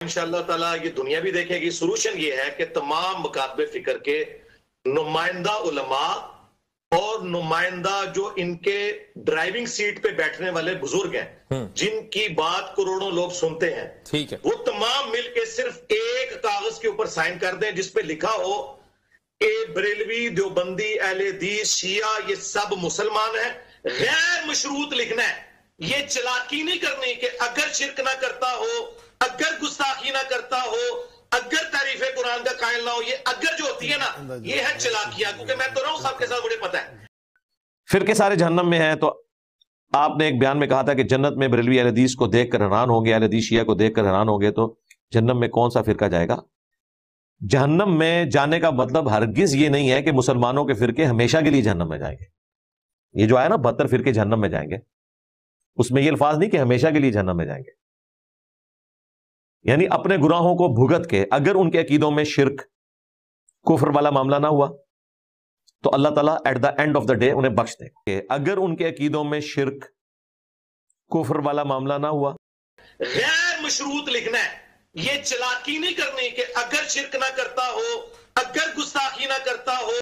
انشاءاللہ تعالیٰ یہ دنیا بھی دیکھے گی. سولوشن یہ ہے کہ تمام مکاتب فکر کے نمائندہ علماء اور نمائندہ جو ان کے ڈرائیونگ سیٹ پہ بیٹھنے والے بزرگ ہیں جن کی بات کروڑوں لوگ سنتے ہیں, ٹھیک ہے, وہ تمام مل کے صرف ایک کاغذ کے اوپر سائن کر دیں جس پہ لکھا ہو کہ بریلوی, دیوبندی, اہل حدیث, شیعہ یہ سب مسلمان ہیں. غیر مشروط لکھنا ہے, یہ چلاکی نہیں کرنی کہ اگر شرک نہ کرتا ہو, اگر گستاخی نہ کرتا ہو, اگر تعریف قرآن کا قائل نہ ہو. یہ اگر جو ہوتی ہے نا یہ ہے چلاکیاں, کیونکہ میں تو رہا ہوں سب کے ساتھ مجھے پتہ ہے. فرقے سارے جہنم میں ہیں, تو آپ نے ایک بیان میں کہا تھا کہ جنت میں بریلوی اہل حدیث کو دیکھ کر حیران ہوں گے, اہل حدیث شیعہ کو دیکھ کر حیران ہوں گے, تو جہنم میں کون سا فرقہ جائے گا؟ جہنم میں جانے کا مطلب ہرگز یہ نہیں ہے کہ مسلمانوں کے فرقے ہمیشہ کے لیے جہنم میں جائیں گے. یہ جو آیا نا 72 فرقے جہنم میں جائیں گے, اس میں یہ الفاظ نہیں کہ ہمیشہ کے لیے جہنم میں جائیں گے. یعنی اپنے گناہوں کو بھگت کے اگر ان کے عقیدوں میں شرک, کفر والا معاملہ نہ ہوا تو اللہ تعالیٰ at the end of the day انہیں بخش دے. کہ اگر ان کے عقیدوں میں شرک, کفر والا معاملہ نہ ہوا. غیر مشروط لکھنا ہے, یہ چلاکی نہیں کرنی کہ اگر شرک نہ کرتا ہو, اگر گستاخی نہ کرتا ہو.